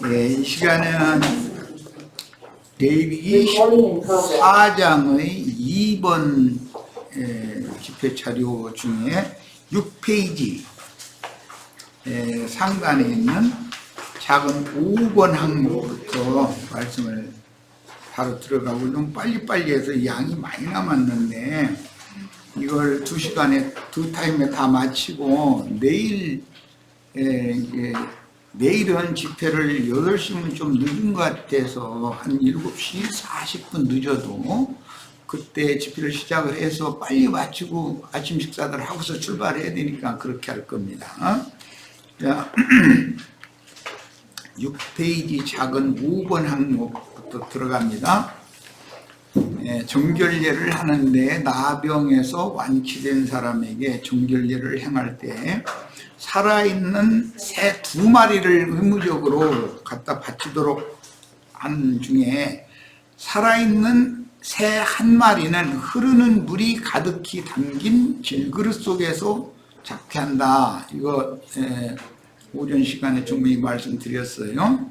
이 시간에는 레위기 4장의 2번 집회 자료 중에 6페이지 상단에 있는 작은 5번 항목부터 말씀을 바로 들어가고 좀 빨리빨리 해서 양이 많이 남았는데 이걸 2시간에 2타임에 다 마치고 내일은 집회를 8시면 좀 늦은 것 같아서 한 7시 40분 늦어도 그때 집회를 시작을 해서 빨리 마치고 아침 식사들 하고서 출발해야 되니까 그렇게 할 겁니다. 자, 6페이지 작은 5번 항목부터 들어갑니다. 정결례를 하는데 나병에서 완치된 사람에게 정결례를 행할 때 살아있는 새 2마리를 의무적으로 갖다 바치도록 한 중에 살아있는 새 1마리는 흐르는 물이 가득히 담긴 질그릇 속에서 잡게 한다. 이거 오전 시간에 충분히 말씀드렸어요.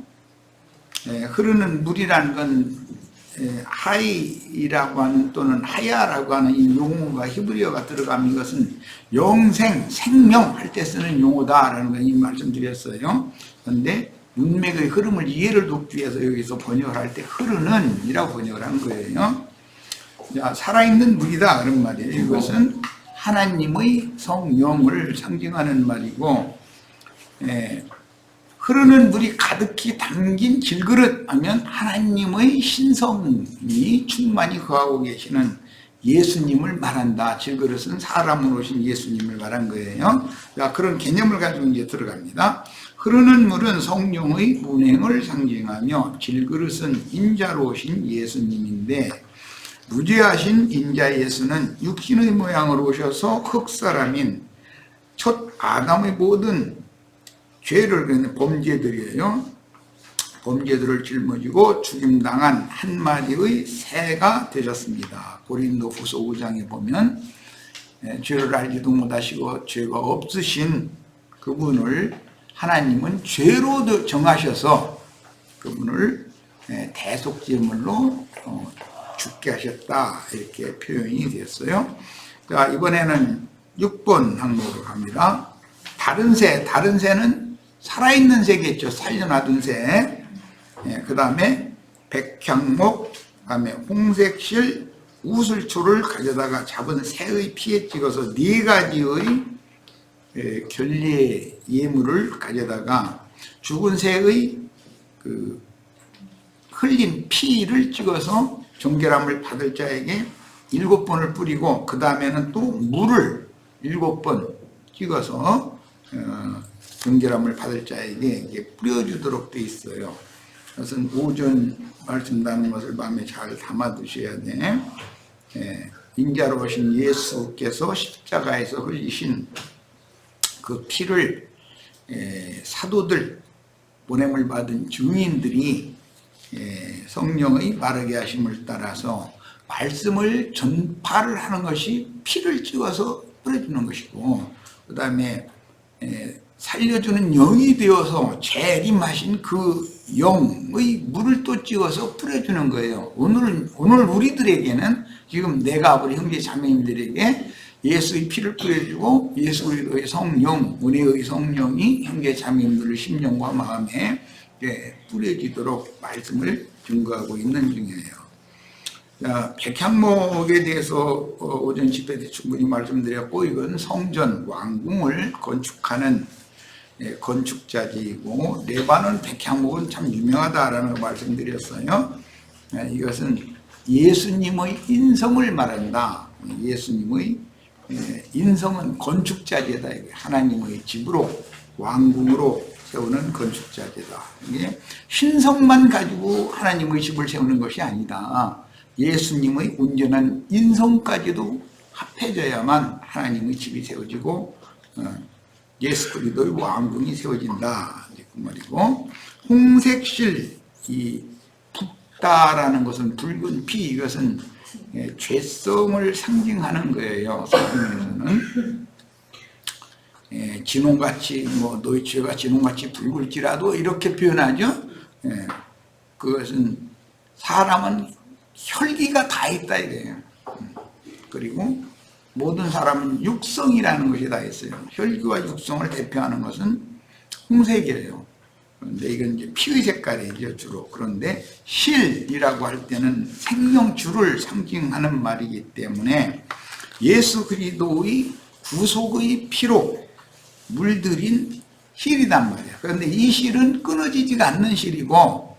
흐르는 물이라는 건 하이라고 하는 또는 하야라고 하는 이 용어가 히브리어가 들어가면 이것은 영생, 생명 할 때 쓰는 용어다라는 걸 이미 말씀드렸어요. 그런데 문맥의 흐름을 이해를 돕기 위해서 여기서 번역을 할 때 흐르는 이라고 번역을 한 거예요. 자, 살아있는 물이다 그런 말이에요. 이것은 하나님의 성령을 상징하는 말이고 흐르는 물이 가득히 담긴 질그릇 하면 하나님의 신성이 충만히 거하고 계시는 예수님을 말한다. 질그릇은 사람으로 오신 예수님을 말한 거예요. 자, 그런 개념을 가지고 이제 들어갑니다. 흐르는 물은 성령의 운행을 상징하며 질그릇은 인자로 오신 예수님인데 무죄하신 인자 예수는 육신의 모양으로 오셔서 흙사람인 첫 아담의 모든 죄를 범죄들이에요. 범죄들을 짊어지고 죽임당한 1마리의 새가 되셨습니다. 고린도후서 5장에 보면 죄를 알지도 못하시고 죄가 없으신 그분을 하나님은 죄로 정하셔서 그분을 대속제물로 죽게 하셨다 이렇게 표현이 됐어요. 자, 이번에는 6번 항목으로 갑니다. 다른 새는 살아있는 새겠죠. 살려놔둔 새. 그 다음에 백향목, 그 다음에 홍색실, 우슬초를 가져다가 잡은 새의 피에 찍어서 4가지의 결례 예물을 가져다가 죽은 새의 그 흘린 피를 찍어서 정결함을 받을 자에게 7번을 뿌리고 그 다음에는 또 물을 7번 찍어서 정결함을 받을 자에게 이게 뿌려주도록 돼 있어요. 그것은 오전 말씀 나눈 것을 마음에 잘 담아 두셔야 돼. 인자로 오신 예수께서 십자가에서 흘리신 그 피를 사도들, 보냄을 받은 증인들이 성령의 마르게 하심을 따라서 말씀을 전파를 하는 것이 피를 찍어서 뿌려주는 것이고 그 다음에 살려주는 영이 되어서 재림하신 그 영의 물을 또 찍어서 뿌려주는 거예요. 오늘 우리들에게는 지금 내가 우리 형제 자매님들에게 예수의 피를 뿌려주고 예수의 성령, 은혜의 성령이 형제 자매님들의 심령과 마음에 뿌려지도록 말씀을 증거하고 있는 중이에요. 자, 백향목에 대해서 오전 집회 때 충분히 말씀드렸고 이건 성전 왕궁을 건축하는 건축자지이고 레바논 백향목은 참 유명하다라는 걸 말씀드렸어요. 이것은 예수님의 인성을 말한다. 예수님의 인성은 건축자재다. 하나님의 집으로 왕궁으로 세우는 건축자재다. 이게 신성만 가지고 하나님의 집을 세우는 것이 아니다. 예수님의 온전한 인성까지도 합해져야만 하나님의 집이 세워지고 예수 그리스도의 왕궁이 세워진다. 그 말이고 홍색실, 이 붓다라는 것은 붉은 피, 이것은 죄성을 상징하는 거예요. 성경에서는 진홍같이 너희 죄가 진홍같이 붉을지라도 이렇게 표현하죠. 예, 그것은 사람은 혈기가 다 있다 이거예요. 그리고 모든 사람은 육성이라는 것이 다 있어요. 혈기와 육성을 대표하는 것은 홍색이에요. 그런데 이건 이제 피의 색깔이죠, 주로. 그런데 실이라고 할 때는 생명주를 상징하는 말이기 때문에 예수 그리스도의 구속의 피로 물들인 실이란 말이에요. 그런데 이 실은 끊어지지가 않는 실이고,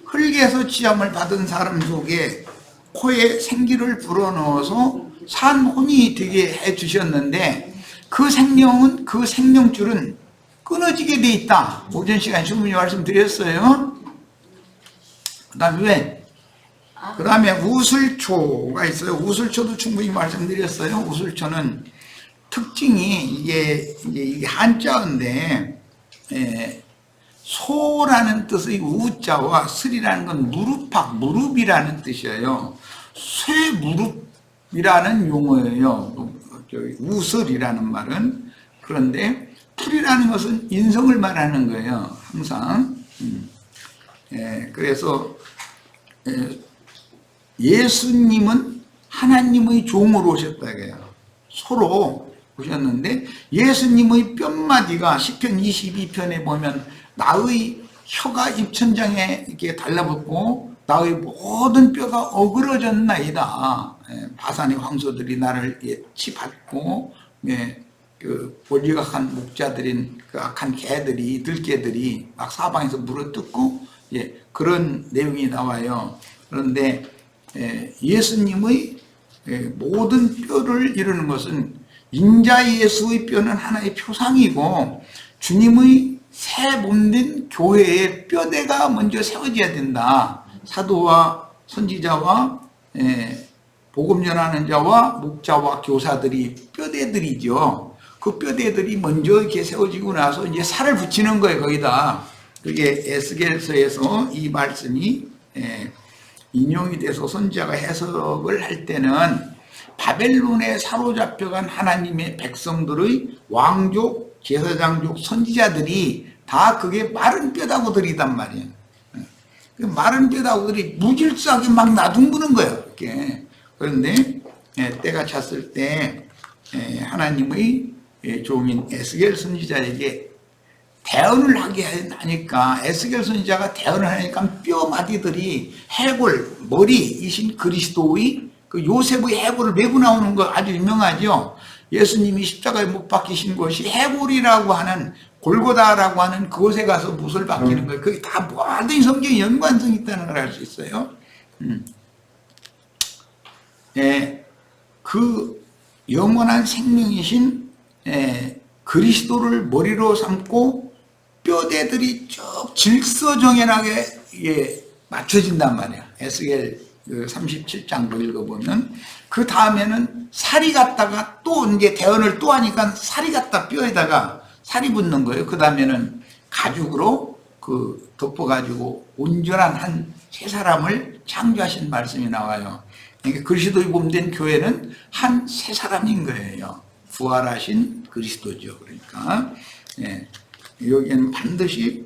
흙에서 지음을 받은 사람 속에 코에 생기를 불어넣어서 산 혼이 되게 해주셨는데, 그 생명은, 그 생명줄은 끊어지게 돼 있다. 오전 시간에 충분히 말씀드렸어요. 그 다음에 왜? 그 다음에 우슬초가 있어요. 우슬초도 충분히 말씀드렸어요. 우슬초는 특징이 이게 한자인데, 소라는 뜻의 우자와 슬이라는 건 무릎이라는 뜻이에요. 쇠무릎이라는 용어예요. 우슬이라는 말은. 그런데 풀이라는 것은 인성을 말하는 거예요. 항상. 그래서 예수님은 하나님의 종으로 오셨다 이거예요. 소로 오셨는데 예수님의 뼘마디가 시편 22편에 보면 나의 혀가 입천장에 이렇게 달라붙고 나의 모든 뼈가 어그러졌나이다. 바산의 황소들이 나를 치받고 그 볼리각한 목자들인 그 악한 개들이 들개들이 막 사방에서 물어뜯고 그런 내용이 나와요. 그런데 예수님의 모든 뼈를 이루는 것은 인자 예수의 뼈는 하나의 표상이고 주님의 새 몸된 교회의 뼈대가 먼저 세워져야 된다. 사도와 선지자와 복음 전하는 자와 목자와 교사들이 뼈대들이죠. 그 뼈대들이 먼저 이렇게 세워지고 나서 이제 살을 붙이는 거예요, 거기다. 그게 에스겔서에서 이 말씀이 인용이 돼서 선지자가 해석을 할 때는 바벨론에 사로잡혀간 하나님의 백성들의 왕족, 제사장족, 선지자들이 다 그게 마른 뼈다구들이단 말이에요. 그 마른 뼈다구들이 무질서하게 막 나둥그는 거예요. 이렇게. 그런데 때가 찼을 때 하나님의 종인 에스겔 선지자에게 대언을 하게 하니까 에스겔 선지자가 대언을 하니까 뼈 마디들이 해골, 머리이신 그리스도의 그 요셉의 해골을 메고 나오는 거 아주 유명하죠. 예수님이 십자가에 못 박히신 곳이 해골이라고 하는 골고다라고 하는 그곳에 가서 못을 박히는 거예요. 그게 다 모든 성경에 연관성이 있다는 걸 알 수 있어요. 그 영원한 생명이신 그리스도를 머리로 삼고 뼈대들이 쭉 질서정연하게 맞춰진단 말이야. 에스겔 37장도 읽어보면 그 다음에는 살이 갔다가 또 이제 대언을 또 하니까 살이 갔다 뼈에다가 살이 붙는 거예요. 그 다음에는 가죽으로 그 덮어가지고 온전한 한 세 사람을 창조하신 말씀이 나와요. 그러니까 그리스도의 몸된 교회는 한 세 사람인 거예요. 부활하신 그리스도죠. 그러니까 여기에는 반드시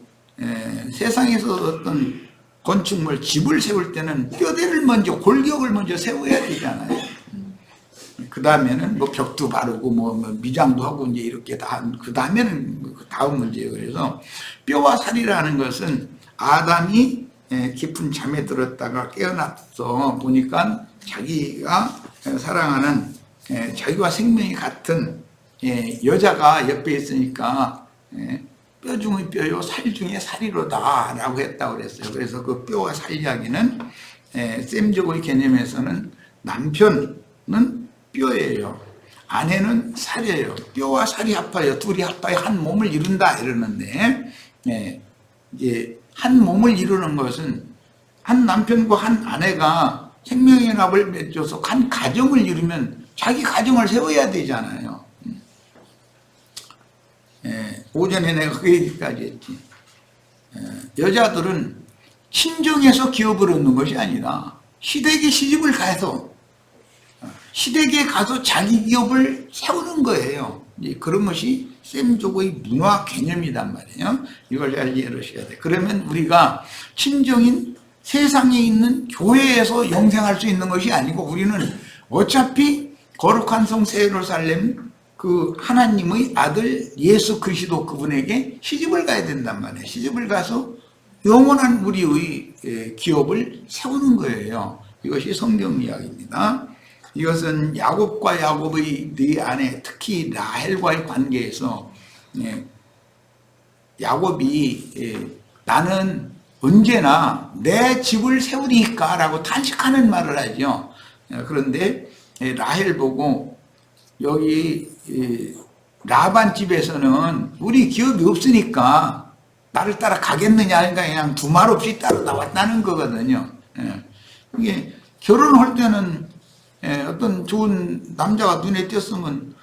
세상에서 어떤 건축물, 집을 세울 때는 뼈대를 먼저, 골격을 먼저 세워야 되잖아요. 그 다음에는 뭐 벽도 바르고 뭐 미장도 하고 이제 이렇게 그 다음에는 다음 문제예요. 그래서 뼈와 살이라는 것은 아담이 깊은 잠에 들었다가 깨어나서 보니까 자기가 사랑하는 자기와 생명이 같은 여자가 옆에 있으니까 뼈 중의 뼈요 살 중에 살이로다 라고 했다고 그랬어요. 그래서 그 뼈와 살 이야기는 셈적의 개념에서는 남편은 뼈예요. 아내는 살이에요. 뼈와 살이 합하여 둘이 합하여 한 몸을 이룬다 이러는데 이제 한 몸을 이루는 것은 한 남편과 한 아내가 생명의 합을 맺어서 한 가정을 이루면 자기 가정을 세워야 되잖아요. 오전에 내가 그 얘기까지 했지. 여자들은 친정에서 기업을 얻는 것이 아니라 시댁에 시집을 가서 시댁에 가서 자기 기업을 세우는 거예요. 그런 것이 셈족의 문화 개념이단 말이에요. 이걸 잘 이해하셔야 돼. 그러면 우리가 친정인 세상에 있는 교회에서 영생할 수 있는 것이 아니고 우리는 어차피 거룩한 성 새 예루살렘 그 하나님의 아들 예수 그리스도 그분에게 시집을 가야 된단 말이에요. 시집을 가서 영원한 우리의 기업을 세우는 거예요. 이것이 성경 이야기입니다. 이것은 야곱과 야곱의 네 아내, 특히 라헬과의 관계에서 야곱이 나는 언제나 내 집을 세우리까 라고 탄식하는 말을 하죠. 그런데 라헬 보고 여기 라반 집에서는 우리 기업이 없으니까 나를 따라 가겠느냐 하니까 그냥 두말 없이 따라 나왔다는 거거든요. 이게 결혼할 때는 어떤 좋은 남자가 눈에 띄었으면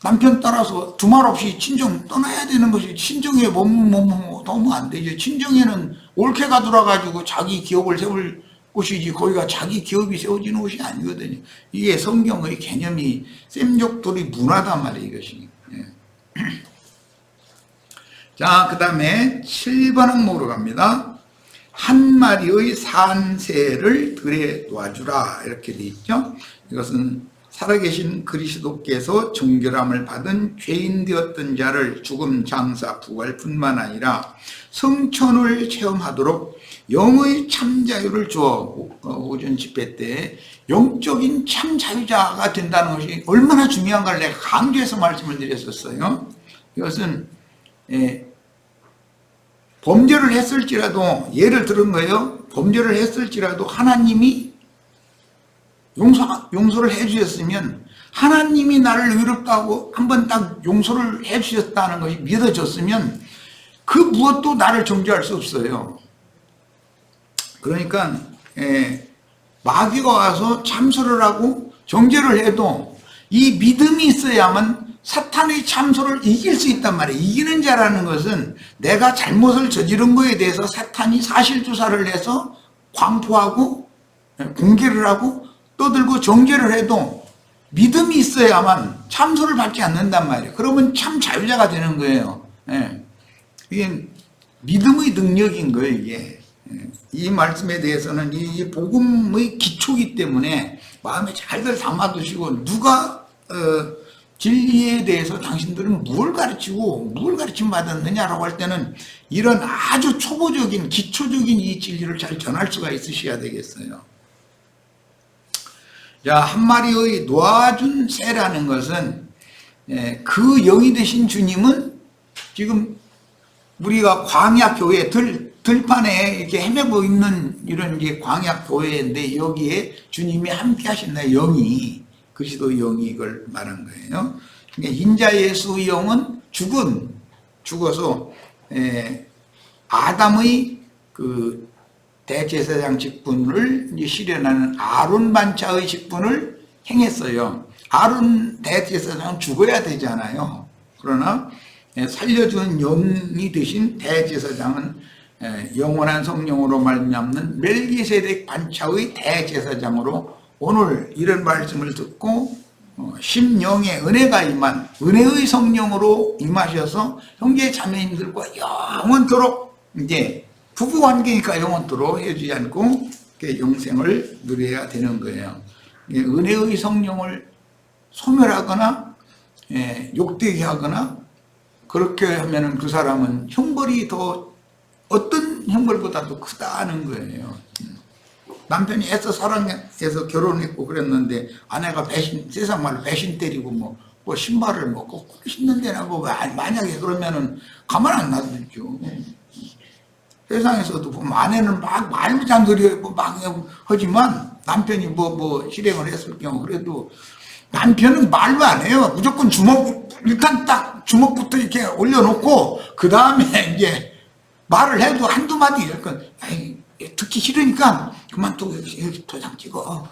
남편 따라서 두말 없이 친정 떠나야 되는 것이 친정에 너무 안 되죠. 친정에는 올케가 돌아가지고 자기 기업을 세울 곳이지 거기가 자기 기업이 세워지는 곳이 아니거든요. 이게 성경의 개념이 셈족들의 문화단 말이에요. 이것이. 자, 그 다음에 7번 항목으로 갑니다. 한 마리의 산새를 들에 놓아주라 이렇게 되어 있죠. 이것은 살아계신 그리스도께서 정결함을 받은 죄인 되었던 자를 죽음, 장사, 부활뿐만 아니라 성천을 체험하도록 영의 참 자유를 주어 오전 집회 때 영적인 참 자유자가 된다는 것이 얼마나 중요한가를 내가 강조해서 말씀을 드렸었어요. 이것은 범죄를 했을지라도 예를 들은 거예요. 범죄를 했을지라도 하나님이 용서를 해주셨으면 하나님이 나를 의롭다고 한번 딱 용서를 해주셨다는 것이 믿어졌으면 그 무엇도 나를 정죄할 수 없어요. 그러니까 마귀가 와서 참소를 하고 정죄를 해도 이 믿음이 있어야만 사탄의 참소를 이길 수 있단 말이에요. 이기는 자라는 것은 내가 잘못을 저지른 거에 대해서 사탄이 사실조사를 해서 광포하고 공개를 하고 떠들고 정죄를 해도 믿음이 있어야만 참소를 받지 않는단 말이에요. 그러면 참 자유자가 되는 거예요. 이게 믿음의 능력인 거예요. 이게. 이 말씀에 대해서는 이 복음의 기초이기 때문에 마음에 잘들 담아두시고 누가 진리에 대해서 당신들은 뭘 가르치고 뭘 가르침 받았느냐라고 할 때는 이런 아주 초보적인 기초적인 이 진리를 잘 전할 수가 있으셔야 되겠어요. 자, 한 마리의 놓아준 새라는 것은 그 영이 되신 주님은 지금 우리가 광야교회 들판에 이렇게 헤매고 있는 이런 게 광야교회인데 여기에 주님이 함께 하신다. 영이 그리스도 영이 이걸 말한 거예요. 인자 예수의 영은 죽어서 아담의 그 대제사장 직분을 실현하는 아론 반차의 직분을 행했어요. 아론 대제사장은 죽어야 되잖아요. 그러나 살려준 영이 되신 대제사장은 영원한 성령으로 말미암는 멜기세덱 반차의 대제사장으로 오늘 이런 말씀을 듣고 심령의 은혜가 임한 은혜의 성령으로 임하셔서 형제 자매님들과 영원토록 이제 부부 관계니까 영원토록 헤어지지 않고 영생을 누려야 되는 거예요. 은혜의 성령을 소멸하거나 욕되게 하거나 그렇게 하면은 그 사람은 형벌이 더 어떤 형벌보다도 크다는 거예요. 남편이 애써 사랑해서 결혼했고 그랬는데 아내가 세상 말로 배신 때리고 뭐 신발을 뭐 거꾸로 신는데나 뭐 만약에 그러면은 가만 안 놔두죠. 세상에서도 보면 아내는 막 말무장거리 막 하지만 남편이 뭐 실행을 했을 경우 그래도 남편은 말도 안 해요. 무조건 일단 딱 주먹부터 이렇게 올려놓고 그 다음에 이제 말을 해도 한두 마디 듣기 싫으니까 그만두고 여기 도장 찍어.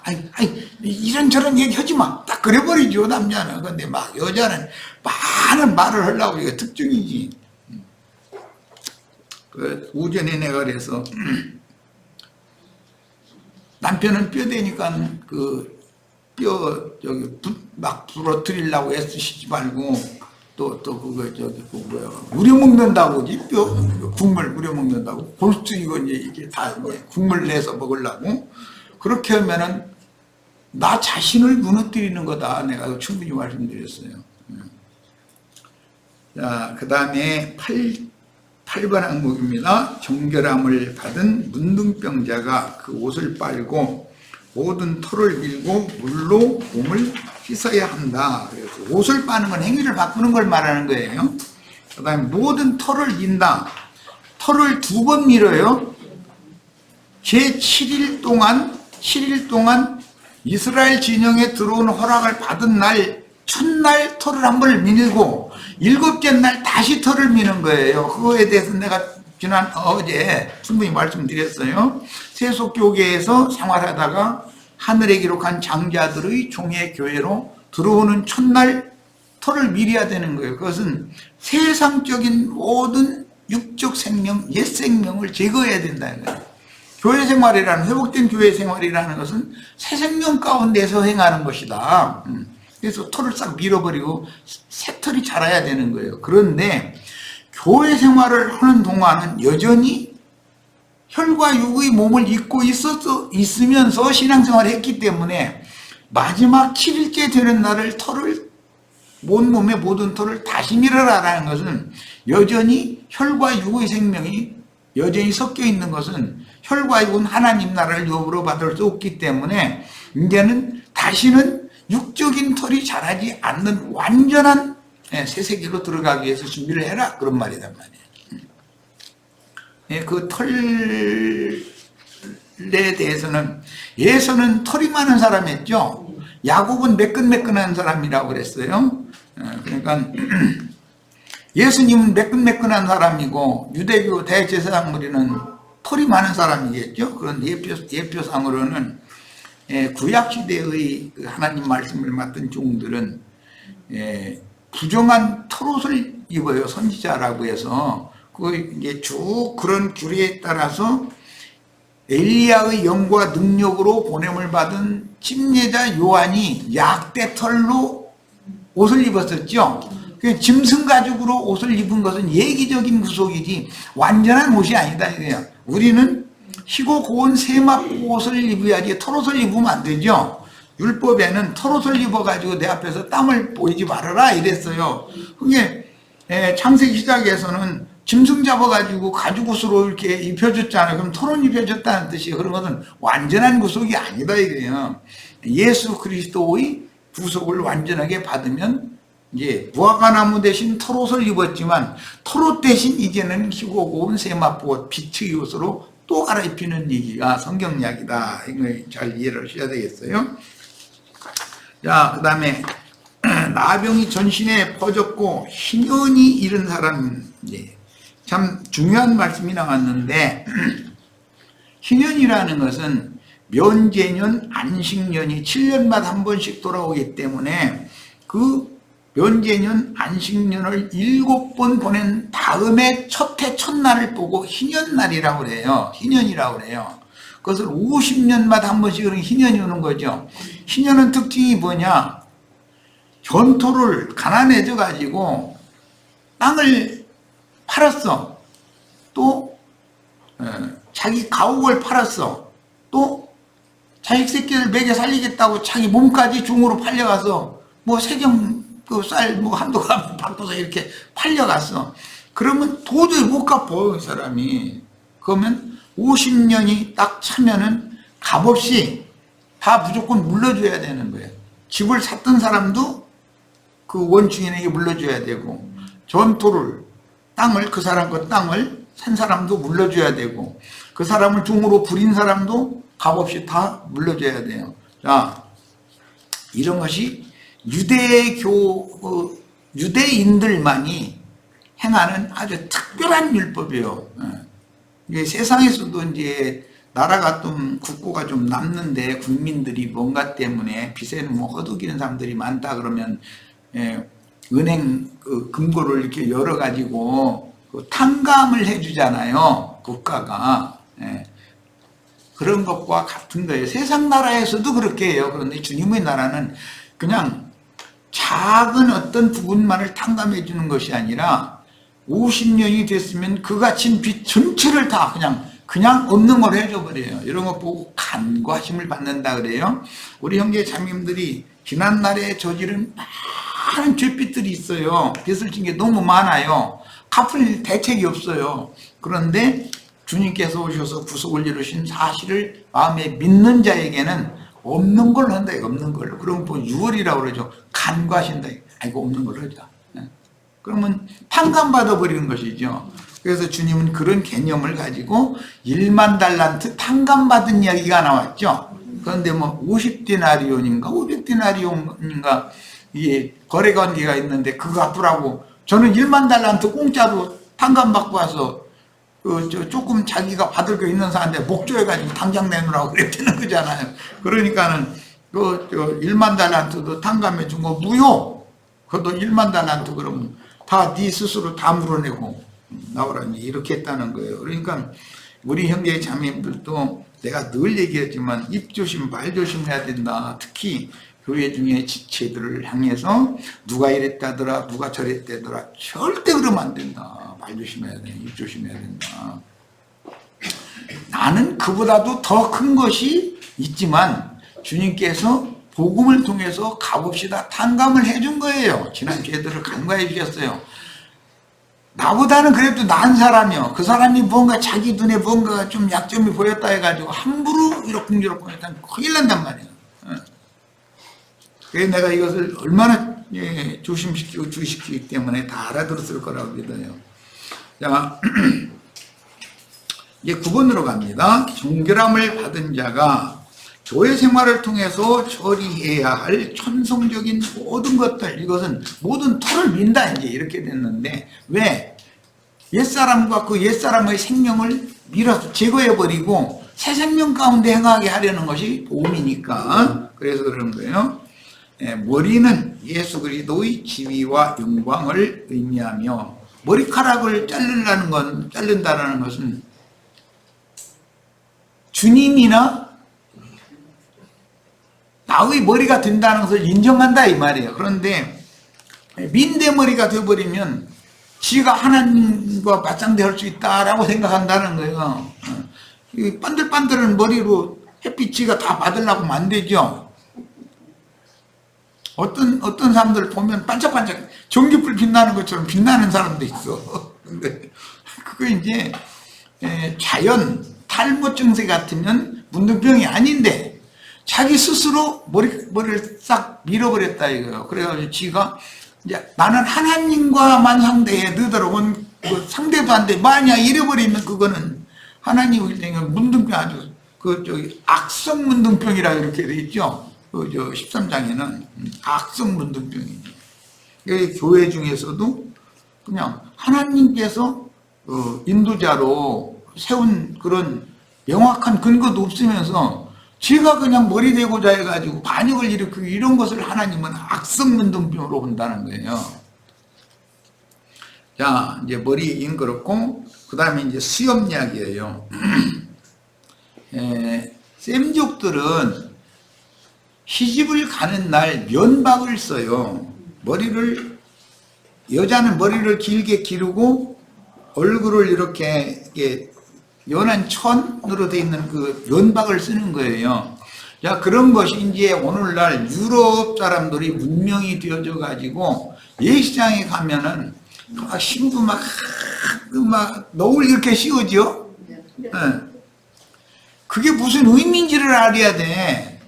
이런저런 얘기 하지 마. 딱 그래버리죠, 남자는. 근데 막 여자는 많은 말을 하려고 이게 특징이지. 그 오전에 내가 그래서 남편은 뼈대니까 그 뼈 저기 막 부러뜨리려고 애쓰시지 말고 또 그거 저기 그 뭐야 우려 먹는다고 뼈 국물 우려 먹는다고 골수 이거 이게 다 국물 내서 먹으려고 그렇게 하면은 나 자신을 무너뜨리는 거다. 내가 충분히 말씀드렸어요. 자, 그 다음에 8번 항목입니다. 정결함을 받은 문둥병자가 그 옷을 빨고 모든 털을 밀고 물로 몸을 씻어야 한다. 그래서 옷을 빠는 건 행위를 바꾸는 걸 말하는 거예요. 그 다음에 모든 털을 민다. 털을 2번 밀어요. 제 7일 동안 이스라엘 진영에 들어온 허락을 받은 날 첫날 털을 한 번 밀고 7째 날 다시 털을 미는 거예요. 그거에 대해서 내가 어제 충분히 말씀드렸어요. 세속교계에서 생활하다가 하늘에 기록한 장자들의 종의 교회로 들어오는 첫날 털을 밀어야 되는 거예요. 그것은 세상적인 모든 육적 생명, 옛 생명을 제거해야 된다는 거예요. 교회 생활이라는, 회복된 교회 생활이라는 것은 새 생명 가운데서 행하는 것이다. 그래서 털을 싹 밀어버리고 새 털이 자라야 되는 거예요. 그런데 교회 생활을 하는 동안은 여전히 혈과 육의 몸을 입고 있으면서 신앙생활을 했기 때문에 마지막 7일째 되는 날을 온몸의 모든 털을 다시 밀어라라는 것은 여전히 혈과 육의 생명이 여전히 섞여 있는 것은 혈과 육은 하나님 나라를 유업으로 받을 수 없기 때문에 이제는 다시는 육적인 털이 자라지 않는 완전한 새 세계로 들어가기 위해서 준비를 해라 그런 말이란 말이에요. 그 털에 대해서는 예서는 털이 많은 사람이었죠. 야곱은 매끈매끈한 사람이라고 그랬어요. 그러니까 예수님은 매끈매끈한 사람이고 유대교 대제사장머리는 털이 많은 사람이겠죠. 그런 예표상으로는 구약시대의 하나님 말씀을 맡은 종들은 부정한 털옷을 입어요. 선지자라고 해서 이제 쭉 그런 규례에 따라서 엘리야의 영과 능력으로 보냄을 받은 침례자 요한이 약대 털로 옷을 입었었죠. 짐승 가죽으로 옷을 입은 것은 예기적인 구속이지 완전한 옷이 아니다 이거예요. 우리는 희고 고운 세맛 옷을 입어야지 털옷을 입으면 안 되죠. 율법에는 털옷을 입어가지고 내 앞에서 땀을 보이지 말아라 이랬어요. 그게 창세기 시작에서는 짐승 잡아가지고 가죽옷으로 이렇게 입혀줬잖아요. 그럼 털옷 입혀줬다는 뜻이에요. 그런 것은 완전한 구속이 아니다 이거예요. 예수 그리스도의 구속을 완전하게 받으면 이제 무화과나무 대신 털옷을 입었지만 털옷 대신 이제는 희고 고운 세마포 빛의 옷으로 또 갈아입히는 얘기가 성경 이야기다. 이걸 잘 이해를 하셔야 되겠어요. 자, 그 다음에 나병이 전신에 퍼졌고 희년이 이른 사람, 참 중요한 말씀이 나왔는데 희년이라는 것은 면제년, 안식년이 7년마다 한 번씩 돌아오기 때문에 그 면제년, 안식년을 7번 보낸 다음에 첫해 첫날을 보고 희년날이라고 그래요. 희년이라고 그래요. 그것을 50년마다 한 번씩 그런 희년이 오는 거죠. 희년은 특징이 뭐냐? 전토를 가난해져 가지고 땅을 팔았어. 또 자기 가옥을 팔았어. 또 자식 새끼를 먹여 살리겠다고 자기 몸까지 중으로 팔려가서 뭐 세경 그 쌀 뭐 한두 gram 바꿔서 이렇게 팔려갔어. 그러면 도저히 못 갚어 이 사람이. 그러면 50년이 딱 차면은 값없이 다 무조건 물러줘야 되는 거예요. 집을 샀던 사람도 그 원주인에게 물러줘야 되고, 전토를 땅을 그 사람 그 땅을 산 사람도 물러줘야 되고, 그 사람을 중으로 부린 사람도 값없이 다 물러줘야 돼요. 자, 이런 것이 유대인들만이 행하는 아주 특별한 율법이에요. 이게 세상에서도 이제 나라가 좀 국고가 좀 남는데 국민들이 뭔가 때문에 빚에는 뭐 허덕이는 사람들이 많다 그러면 은행 그 금고를 이렇게 열어가지고 그 탕감을 해주잖아요. 국가가. 그런 것과 같은 거예요. 세상 나라에서도 그렇게 해요. 그런데 주님의 나라는 그냥 작은 어떤 부분만을 탕감해 주는 것이 아니라 50년이 됐으면 그 갇힌 빚 전체를 다 그냥 없는 걸 해줘 버려요. 이런 거 보고 간과심을 받는다 그래요. 우리 형제 자매님들이 지난날에 저지른 많은 죄빚들이 있어요. 빚을 진 게 너무 많아요. 갚을 대책이 없어요. 그런데 주님께서 오셔서 구속을 이루신 사실을 마음에 믿는 자에게는 없는 걸로 한다. 없는 걸로. 그럼 뭐 유월이라고 그러죠. 간과하신다. 아이고 없는 걸로 하자. 그러면 탕감받아 버리는 것이죠. 그래서 주님은 그런 개념을 가지고 1만 달란트 탕감받은 이야기가 나왔죠. 그런데 뭐 50디나리온인가 500디나리온인가 이게 거래관계가 있는데 그거 갚으라고 저는 1만 달란트 공짜로 탕감받고 와서 조금 자기가 받을 거 있는 사람한테 목조해가지고 당장 내놓으라고 그랬다는 거잖아요. 그러니까는 1만 달란트도 탕감해 준 거 무효. 그것도 1만 달란트 그러면 다 네 스스로 다 물어내고 나오라니 이렇게 했다는 거예요. 그러니까 우리 형제 자매들도 내가 늘 얘기했지만 입 조심 말 조심해야 된다. 특히 교회 중에 지체들을 향해서 누가 이랬다더라 누가 저랬다더라 절대 그러면 안 된다. 말 조심해야 돼. 입 조심해야 된다. 나는 그보다도 더 큰 것이 있지만 주님께서 복음을 통해서 가봅시다 탕감을 해준 거예요. 지난 죄들을 간과해 주셨어요. 나보다는 그래도 나은 사람이요. 그 사람이 뭔가 자기 눈에 뭔가 좀 약점이 보였다 해가지고 함부로 이렇게 일단 큰일 난단 말이에요. 그래서 내가 이것을 얼마나 조심시키고 주의시키기 때문에 다 알아들었을 거라고 믿어요. 자, 이제 9번으로 갑니다. 정결함을 받은 자가 교회 생활을 통해서 처리해야 할 천성적인 모든 것들, 이것은 모든 터를 민다, 이제 이렇게 됐는데, 왜? 옛사람과 그 옛사람의 생명을 밀어서 제거해버리고 새 생명 가운데 행하게 하려는 것이 복음이니까, 그래서 그런 거예요. 머리는 예수 그리스도의 지위와 영광을 의미하며, 머리카락을 자른다는 것은 주님이나 나의 머리가 된다는 것을 인정한다 이 말이에요. 그런데 민대머리가 되어버리면 지가 하나님과 맞상대할 수 있다라고 생각한다는 거예요. 이 반들반들한 머리로 햇빛이가 다 받으려고 하면 안 되죠. 어떤 사람들 보면 반짝반짝 전기불 빛나는 것처럼 빛나는 사람도 있어. 근데 그거 이제 자연 탈모 증세 같으면 문둥병이 아닌데 자기 스스로 머리를 싹 밀어버렸다 이거예요. 그래가지고 지가 이제 나는 하나님과만 상대해 너더러운 상대도 안 돼. 만약 잃어버리면 그거는 하나님을 향한 문둥병 아주 악성 문둥병이라 이렇게 돼 있죠. 13장에는 악성 문둥병이죠. 교회 중에서도 그냥 하나님께서 인도자로 세운 그런 명확한 근거도 없으면서 지가 그냥 머리 대고자 해가지고 반역을 일으키고 이런 것을 하나님은 악성 문둥병으로 본다는 거예요. 자, 이제 머리인 그렇고, 그 다음에 이제 수염약이에요. 셈족들은 시집을 가는 날 면박을 써요. 여자는 머리를 길게 기르고 얼굴을 이렇게 연한 천으로 되어 있는 그 면박을 쓰는 거예요. 자, 그런 것이 이제 오늘날 유럽 사람들이 문명이 되어져 가지고 예시장에 가면은 신부 막 너울 이렇게 씌우죠. 네. 그게 무슨 의미인지를 알아야 돼.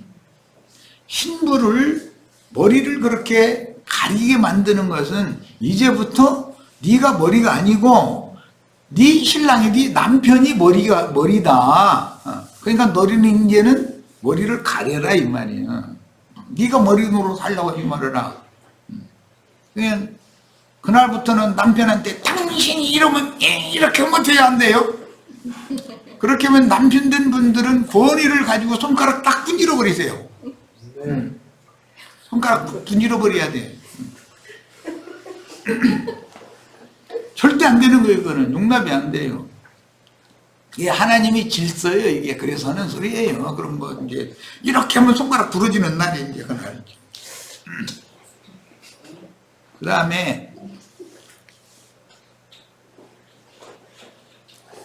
신부를 머리를 그렇게 가리게 만드는 것은 이제부터 네가 머리가 아니고 네 신랑이 네 남편이 머리다. 그러니까 너희는 이제는 머리를 가려라 이 말이야. 네가 머리 노릇 하려고 하지 말아라. 그냥 그날부터는 남편한테 당신이 이러면 이렇게 못해야 한대요. 그렇게 하면 남편 된 분들은 권위를 가지고 손가락 딱 분질러 버리세요. 손가락 분질러 버려야 돼. 절대 안 되는 거예요. 그거는 용납이 안 돼요. 이게 하나님이 질서예요. 이게 그래서 하는 소리예요. 그럼 뭐 이제 이렇게 하면 손가락 부러지는 날이 이제 그날. 그 다음에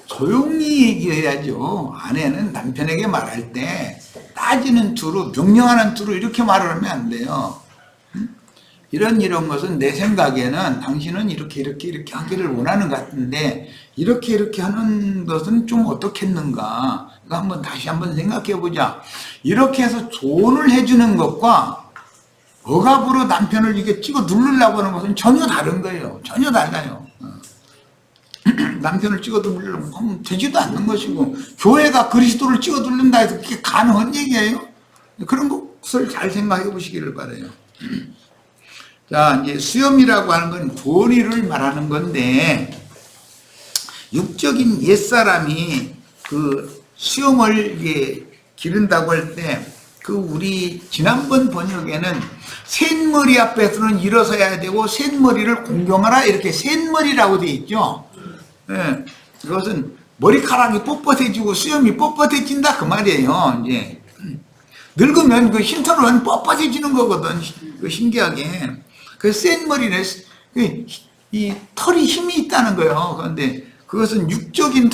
조용히 얘기해야죠. 아내는 남편에게 말할 때 따지는 투로, 명령하는 투로 이렇게 말을 하면 안 돼요. 이런 것은 내 생각에는 당신은 이렇게 하기를 원하는 것 같은데 이렇게 하는 것은 좀 어떻겠는가. 이거 다시 한번 생각해 보자. 이렇게 해서 조언을 해주는 것과 억압으로 남편을 이게 찍어 누르려고 하는 것은 전혀 다른 거예요. 전혀 달라요. 남편을 찍어 누르려면 하면 되지도 않는 것이고, 교회가 그리스도를 찍어 누른다 해서 그게 가능한 얘기예요? 그런 것을 잘 생각해 보시기를 바라요. 자, 이제 수염이라고 하는 건 권위를 말하는 건데, 육적인 옛사람이 그 수염을 이게 기른다고 할 때, 우리 지난번 번역에는 셋머리 앞에서는 일어서야 되고 셋머리를 공경하라 이렇게 셋머리라고 되어 있죠. 예, 이것은 머리카락이 뻣뻣해지고 수염이 뻣뻣해진다 그 말이에요. 이제 늙으면 그 흰털은 뻣뻣해지는 거거든. 신기하게. 그 센 머리는 이 털이 힘이 있다는 거예요. 그런데 그것은 육적인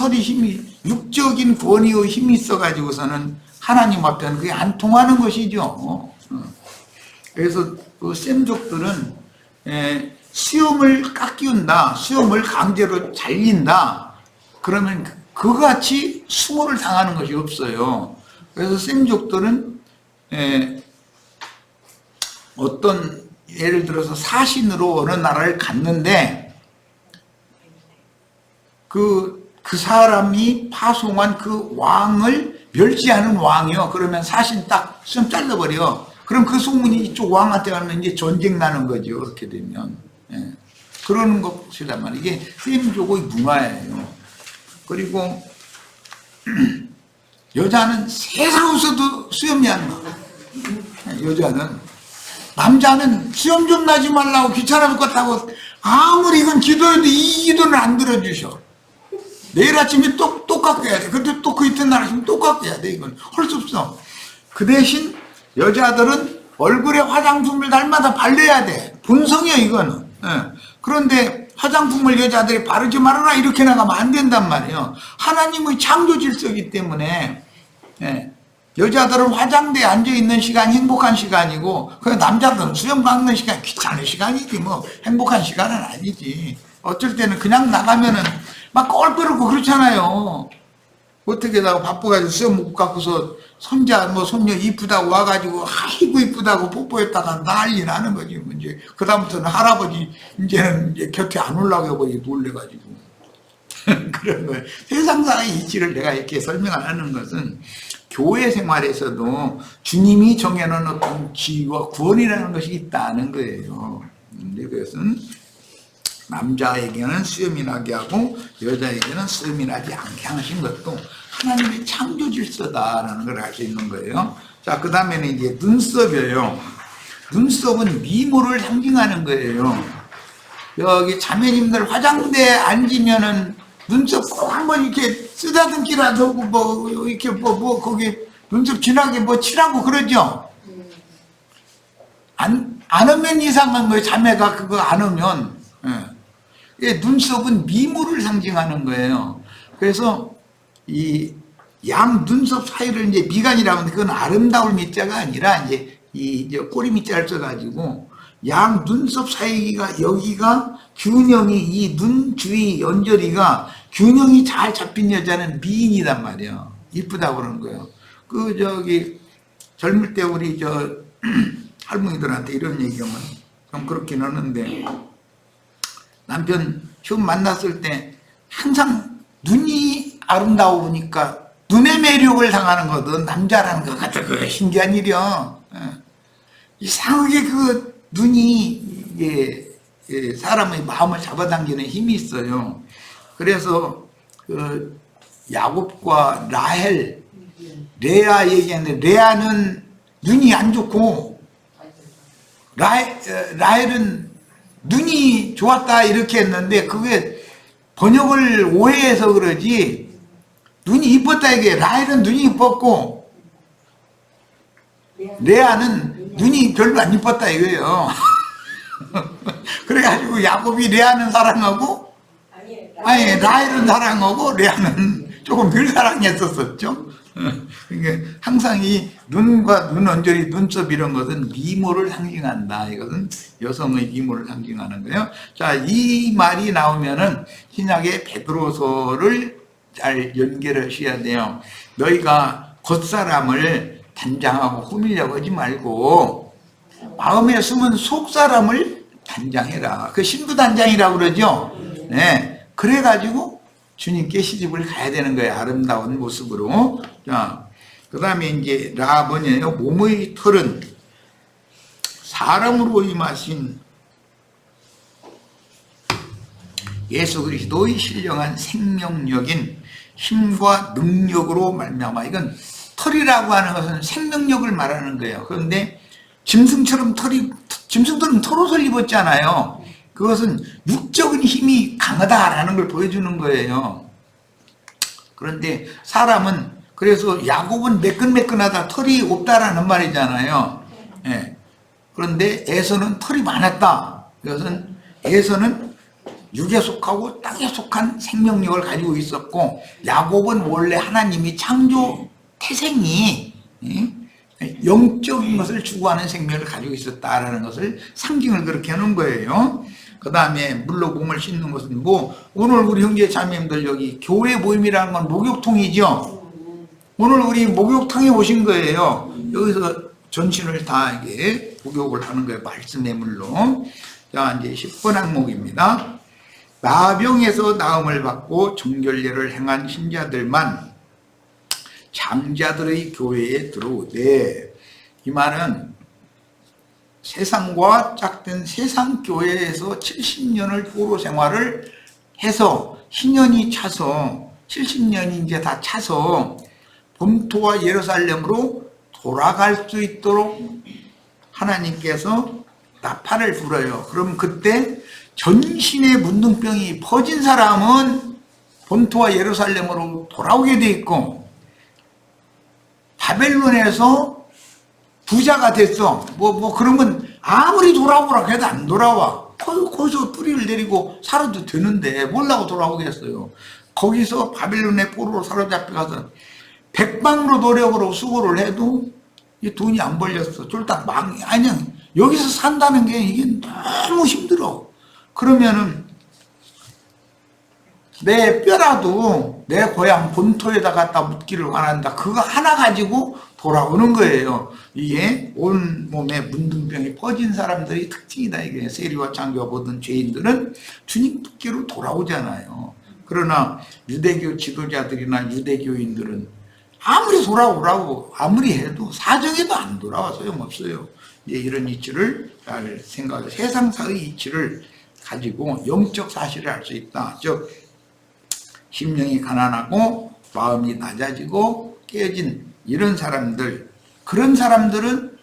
육적인 권위의 힘이 있어가지고서는 하나님 앞에는 그게 안 통하는 것이죠. 그래서 그 셈족들은 수염을 깎이운다, 수염을 강제로 잘린다, 그러면 그같이 수모를 당하는 것이 없어요. 그래서 셈족들은 어떤 예를 들어서 사신으로 어느 나라를 갔는데 그 사람이 파송한 그 왕을 멸시하는 왕이요. 그러면 사신 딱 수염 잘라버려. 그럼 그 소문이 이쪽 왕한테 가면 이제 전쟁 나는 거죠. 그렇게 되면. 예. 그러는 것이란 말이에요. 이게 셈족의 문화예요. 그리고 여자는 세상에서도 수염이 안 나. 여자는. 남자는 수염 좀 나지 말라고 귀찮아 죽겠다고 아무리 이건 기도해도 이 기도는 안 들어주셔. 내일 아침에 또 깎아야 돼. 근데 또 그 이튿날 아침에 또 깎아야 돼. 이건 할 수 없어. 그 대신 여자들은 얼굴에 화장품을 날마다 발라야 돼. 본성이야 이거는. 예. 그런데 화장품을 여자들이 바르지 말아라 이렇게 나가면 안 된단 말이에요. 하나님의 창조 질서이기 때문에 여자들은 화장대에 앉아있는 시간이 행복한 시간이고 그 남자들은 수염 깎는 시간이 귀찮은 시간이지 뭐 행복한 시간은 아니지. 어쩔 때는 그냥 나가면은 막 껄끄럽고 그렇잖아요. 어떻게 다가 바빠가지고 수염 못 깎고서 손자 뭐 손녀 이쁘다고 와가지고 아이고 이쁘다고 뽀뽀했다가 난리 나는 거지. 뭐 이제 그다음부터는 할아버지 이제는 이제 곁에 안 올라가고 놀래가지고 그런 거예요. 세상상의 이치를 내가 이렇게 설명하는 것은 교회 생활에서도 주님이 정해놓은 어떤 지위와 구원이라는 것이 있다는 거예요. 근데 그것은 남자에게는 수염이 나게 하고 여자에게는 수염이 나지 않게 하신 것도 하나님의 창조 질서다라는 걸 알 수 있는 거예요. 자, 그 다음에는 이제 눈썹이에요. 눈썹은 미모를 상징하는 거예요. 여기 자매님들 화장대에 앉으면은 눈썹 꼭 한번 이렇게 쓰다듬기라도 하고 뭐 이렇게 뭐 거기 눈썹 진하게 뭐 칠하고 그러죠. 안 하면 이상한 거예요. 자매가 그거 안 하면. 예. 눈썹은 미모를 상징하는 거예요. 그래서 이 양 눈썹 사이를 이제 미간이라고 하는데 그건 아름다울 미자가 아니라 이제 꼬리 미자를 써가지고 양 눈썹 사이가 여기가 균형이 이 눈 주위 연저리가 균형이 잘 잡힌 여자는 미인이란 말이에요. 이쁘다고 그러는 거예요. 젊을 때 우리 할머니들한테 이런 얘기하면 좀 그렇긴 하는데 남편 처음 만났을 때 항상 눈이 아름다워 보니까 눈의 매력을 당하는 거든 남자라는 것 같아. 그 신기한 일이야. 이상하게 그 눈이 사람의 마음을 잡아당기는 힘이 있어요. 그래서 그 야곱과 라헬, 레아 얘기하는데 레아는 눈이 안 좋고 라헬은 눈이 좋았다 이렇게 했는데 그게 번역을 오해해서 그러지 눈이 이뻤다 이게 라헬은 눈이 이뻤고 레아는 눈이 별로 안 이뻤다 이거예요. 그래가지고 야곱이 레아는 사랑하고, 아니, 라헬은 사랑하고, 레아는 조금 덜 사랑했었었죠. 그러니까 항상 이 눈과 눈 언저리, 눈썹 이런 것은 미모를 상징한다. 이것은 여성의 미모를 상징하는 거예요. 자, 이 말이 나오면은 신약의 베드로서를 잘 연결하셔야 돼요. 너희가 겉사람을 단장하고 꾸미려고 하지 말고 마음에 숨은 속사람을 단장해라. 그 신부단장이라고 그러죠. 네. 그래가지고 주님께 시집을 가야 되는 거예요. 아름다운 모습으로. 자, 그 다음에 이제 라번이에요. 몸의 털은 사람으로 임하신 예수 그리스도의 신령한 생명력인 힘과 능력으로 말미암아. 이건 털이라고 하는 것은 생명력을 말하는 거예요. 그런데 짐승처럼 짐승들은 털옷을 입었잖아요. 그것은 육적인 힘이 강하다라는 걸 보여주는 거예요. 그런데 사람은, 그래서 야곱은 매끈매끈하다, 털이 없다라는 말이잖아요. 예. 그런데 에서는 털이 많았다. 그것은 에서는 육에 속하고 땅에 속한 생명력을 가지고 있었고, 야곱은 원래 하나님이 창조 태생이 영적인 것을 추구하는 생명을 가지고 있었다라는 것을 상징을 그렇게 하는 거예요. 그 다음에 물로 몸을 씻는 것은 오늘 우리 형제 자매님들 여기 교회 모임이라는 건 목욕통이죠. 오늘 우리 목욕탕에 오신 거예요. 여기서 전신을 다 이게 목욕을 하는 거예요. 말씀의 물로. 자, 이제 10번 항목입니다. 나병에서 나음을 받고 정결례를 행한 신자들만 장자들의 교회에 들어오되, 이 말은 세상과 짝된 세상 교회에서 70년을 포로 생활을 해서 희년이 차서 70년이 이제 다 차서 본토와 예루살렘으로 돌아갈 수 있도록 하나님께서 나팔을 불어요. 그럼 그때 전신의 문둥병이 퍼진 사람은 본토와 예루살렘으로 돌아오게 돼 있고, 바벨론에서 부자가 됐어. 그러면 아무리 돌아오라 해도 안 돌아와. 거기서 뿌리를 내리고 살아도 되는데 뭘라고 돌아오겠어요. 거기서 바벨론의 포로로 사로잡혀가서 백방으로 노력으로 수고를 해도 이 돈이 안 벌렸어. 쫄딱 아니야. 여기서 산다는 게 이게 너무 힘들어. 그러면은 내 뼈라도 내 고향 본토에다 갖다 묻기를 원한다. 그거 하나 가지고 돌아오는 거예요. 이게 온 몸에 문둥병이 퍼진 사람들의 특징이다. 이게 세리와 창조가 보던 죄인들은 주님께로 돌아오잖아요. 그러나 유대교 지도자들이나 유대교인들은 아무리 돌아오라고 아무리 해도 사정해도 안 돌아와 소용없어요. 이제 이런 이치를 잘 생각해, 세상사의 이치를 가지고 영적 사실을 알 수 있다. 즉 심령이 가난하고 마음이 낮아지고 깨진 이런 사람들, 그런 사람들은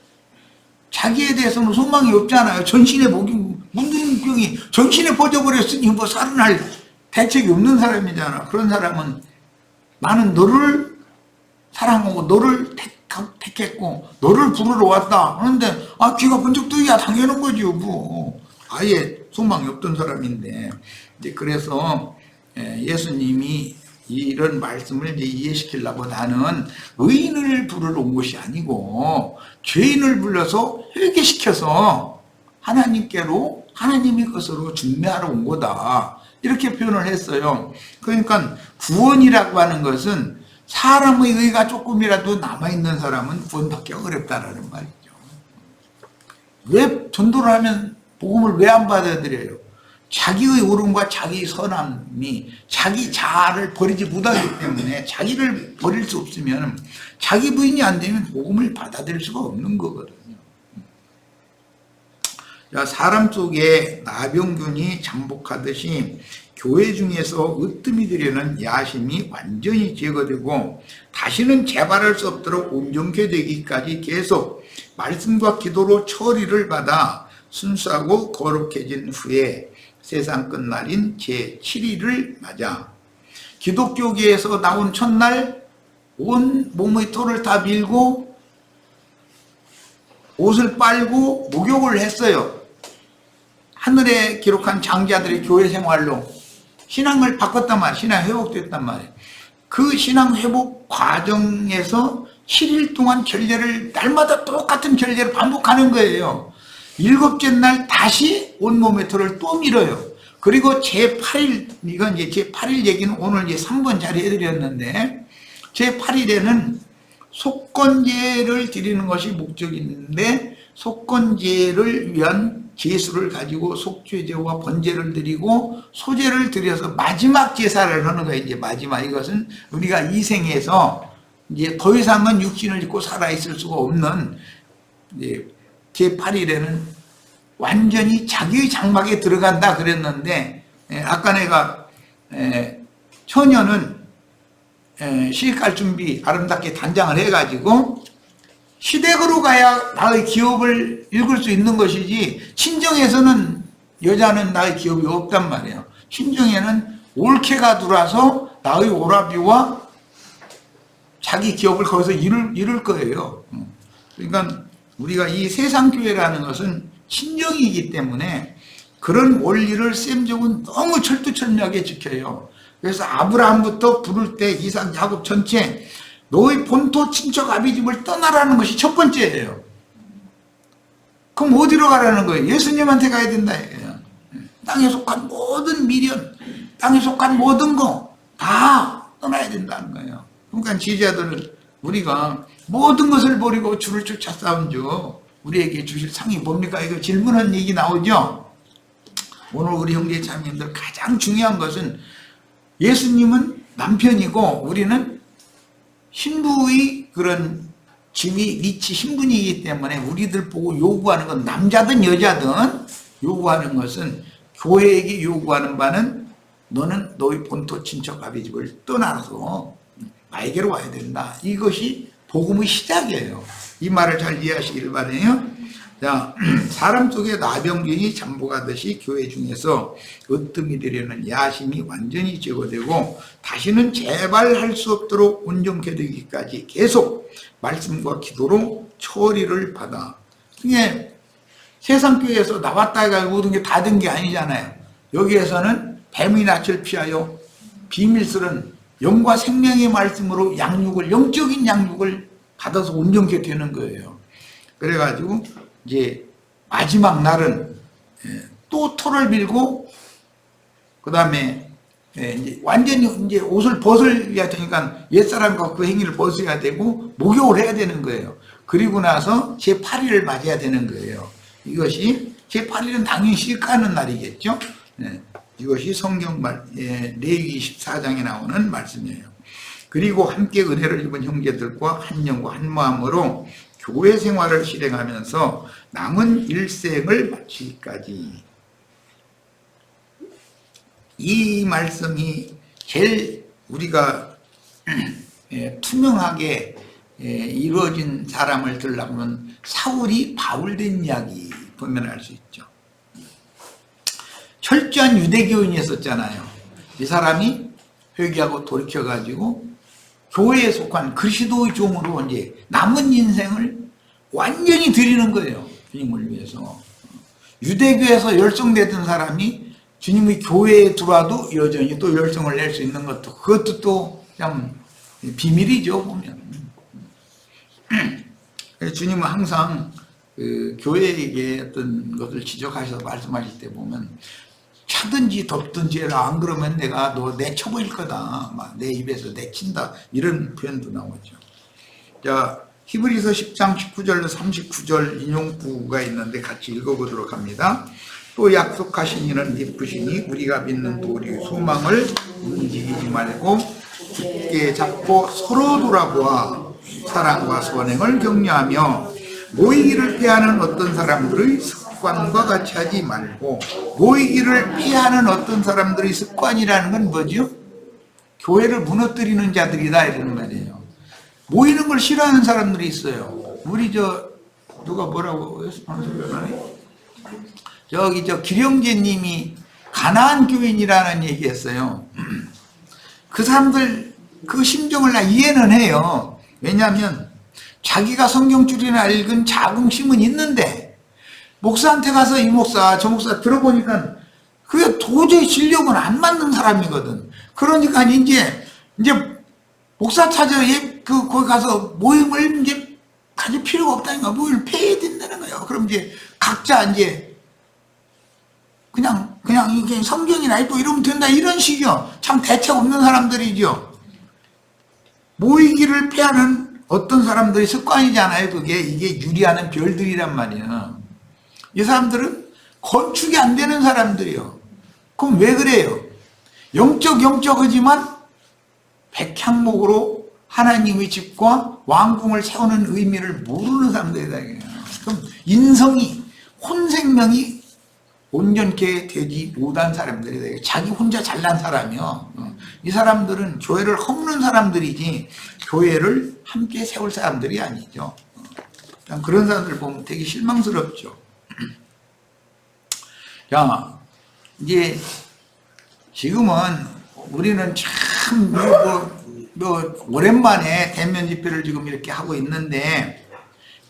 자기에 대해서는 소망이 없잖아요. 전신에 문둥병이 전신에 퍼져버렸으니 살아날 대책이 없는 사람이잖아. 그런 사람은 나는 너를 사랑하고 너를 택했고 너를 부르러 왔다. 그런데 귀가 번쩍 뜨기야 당연한 거지. 아예 소망이 없던 사람인데, 이제 그래서 예수님이 이런 말씀을 이제 이해시키려고 나는 의인을 부르러 온 것이 아니고 죄인을 불러서 회개시켜서 하나님께로, 하나님의 것으로 중매하러 온 거다. 이렇게 표현을 했어요. 그러니까 구원이라고 하는 것은 사람의 의가 조금이라도 남아있는 사람은 구원받기 어렵다라는 말이죠. 왜 전도를 하면 복음을 왜 안 받아들여요? 자기의 옳음과 자기의 선함이 자기 자아를 버리지 못하기 때문에, 자기를 버릴 수 없으면, 자기 부인이 안 되면 복음을 받아들일 수가 없는 거거든요. 사람 속에 나병균이 장복하듯이 교회 중에서 으뜸이 되려는 야심이 완전히 제거되고 다시는 재발할 수 없도록 온전케 되기까지 계속 말씀과 기도로 처리를 받아 순수하고 거룩해진 후에 세상 끝날인 제7일을 맞아 기독교계에서 나온 첫날 온 몸의 털을 다 밀고 옷을 빨고 목욕을 했어요. 하늘에 기록한 장자들의 교회 생활로 신앙을 바꿨단 말이에요. 신앙 회복됐단 말이에요. 그 신앙 회복 과정에서 7일 동안 결례를 날마다 똑같은 결례를 반복하는 거예요. 7째 날 다시 온몸의 털을 또 밀어요. 그리고 제8일, 이건 이제 제8일 얘기는 오늘 이제 3번 자리해드렸는데, 제8일에는 속건제를 드리는 것이 목적인데, 속건제를 위한 제수를 가지고 속죄제와 번제를 드리고 소제를 드려서 마지막 제사를 하는 거예요. 이제 마지막, 이것은 우리가 이 생에서 이제 더 이상은 육신을 입고 살아있을 수가 없는 이제 제8일에는 완전히 자기의 장막에 들어간다 그랬는데, 아까 내가 처녀는 시집갈 준비 아름답게 단장을 해가지고 시댁으로 가야 나의 기업을 읽을 수 있는 것이지, 친정에서는 여자는 나의 기업이 없단 말이에요. 친정에는 올케가 들어와서 나의 오라비와 자기 기업을 거기서 이룰 거예요. 그러니까 우리가 이 세상교회라는 것은 친정이기 때문에 그런 원리를 셈족은 너무 철두철미하게 지켜요. 그래서 아브라함부터 부를 때 이삭, 야곱 전체 너의 본토 친척 아비집을 떠나라는 것이 첫 번째예요. 그럼 어디로 가라는 거예요? 예수님한테 가야 된다 이거예요. 땅에 속한 모든 미련, 땅에 속한 모든 거 다 떠나야 된다는 거예요. 그러니까 지지자들은 우리가 모든 것을 버리고 주를 쫓아 싸운죠. 우리에게 주실 상이 뭡니까? 이거 질문한 얘기 나오죠? 오늘 우리 형제 자매님들 가장 중요한 것은 예수님은 남편이고 우리는 신부의 그런 지위, 위치, 신분이기 때문에 우리들 보고 요구하는 건 남자든 여자든 요구하는 것은 교회에게 요구하는 바는 너는 너의 본토 친척 아비집을 떠나서 나에게로 와야 된다. 이것이 복음의 시작이에요. 이 말을 잘 이해하시길 바라요. 자, 사람 속에 나병균이 잠복하듯이 교회 중에서 으뜸이 되려는 야심이 완전히 제거되고 다시는 재발할 수 없도록 온전케 되기까지 계속 말씀과 기도로 처리를 받아. 이게 세상 교회에서 나왔다 해가지고 모든 게 다 된 게 아니잖아요. 여기에서는 뱀의 낯을 피하여 비밀스런 영과 생명의 말씀으로 양육을, 영적인 양육을 받아서 온전케 되는 거예요. 그래가지고 이제 마지막 날은 또 토를 밀고 그 다음에 이제 완전히 이제 옷을 벗어야 되니까 옛사람과 그 행위를 벗어야 되고 목욕을 해야 되는 거예요. 그리고 나서 제8일을 맞이해야 되는 거예요. 이것이 제8일은 당연히 시집가는 날이겠죠. 이것이 성경 레위기 14장에 나오는 말씀이에요. 그리고 함께 은혜를 입은 형제들과 한 영과 한 마음으로 교회 생활을 실행하면서 남은 일생을 마치기까지. 이 말씀이 제일 우리가 투명하게 이루어진 사람을 들려면 사울이 바울된 이야기 보면 알 수 있죠. 철저한 유대교인이었잖아요. 이 사람이 회개하고 돌이켜가지고 교회에 속한 그리스도의 종으로 이제 남은 인생을 완전히 드리는 거예요. 주님을 위해서. 유대교에서 열성되던 사람이 주님의 교회에 들어와도 여전히 또 열성을 낼 수 있는 것도, 그것도 또 참 비밀이죠, 보면. 주님은 항상 그 교회에게 어떤 것을 지적하셔서 말씀하실 때 보면 차든지 덥든지 해라, 안 그러면 내가 너 내쳐버릴 거다, 막 내 입에서 내친다, 이런 표현도 나오죠. 자, 히브리서 10장 19절로 39절 인용구가 있는데 같이 읽어보도록 합니다. 또 약속하신 이는 기쁘시니 우리가 믿는 도리의 소망을 움직이지 말고 굳게 잡고 서로 돌아보아 사랑과 선행을 격려하며 모이기를 피하는 어떤 사람들의 습관과 같이 하지 말고. 모이기를 피하는 어떤 사람들의 습관이라는 건 뭐죠? 교회를 무너뜨리는 자들이다 이러는 말이에요. 모이는 걸 싫어하는 사람들이 있어요. 우리 누가 뭐라고 저기 기령재 님이 가나안 교인이라는 얘기했어요. 그 사람들 그 심정을 나 이해는 해요. 왜냐하면 자기가 성경줄이나 읽은 자긍심은 있는데 목사한테 가서 이 목사 저 목사 들어보니까 그게 도저히 진력은 안 맞는 사람이거든. 그러니까 이제 목사 찾아 거기 가서 모임을 이제 가질 필요가 없다니까. 모임을 폐해야 된다는 거예요. 그럼 이제 각자 이제 그냥 이게 성경이나 읽고 이러면 된다 이런 식이요. 참 대책 없는 사람들이죠. 모이기를 패하는 어떤 사람들이 습관이잖아요. 이게 유리하는 별들이란 말이야. 이 사람들은 건축이 안 되는 사람들이요. 그럼 왜 그래요? 영적하지만 백향목으로 하나님의 집과 왕궁을 세우는 의미를 모르는 사람들이다. 그럼 인성이 혼생명이 온전케 되지 못한 사람들이다. 자기 혼자 잘난 사람이요. 이 사람들은 교회를 허무는 사람들이지 교회를 함께 세울 사람들이 아니죠. 그런 사람들 보면 되게 실망스럽죠. 자, 이제 지금은 우리는 참 오랜만에 대면 집회를 지금 이렇게 하고 있는데,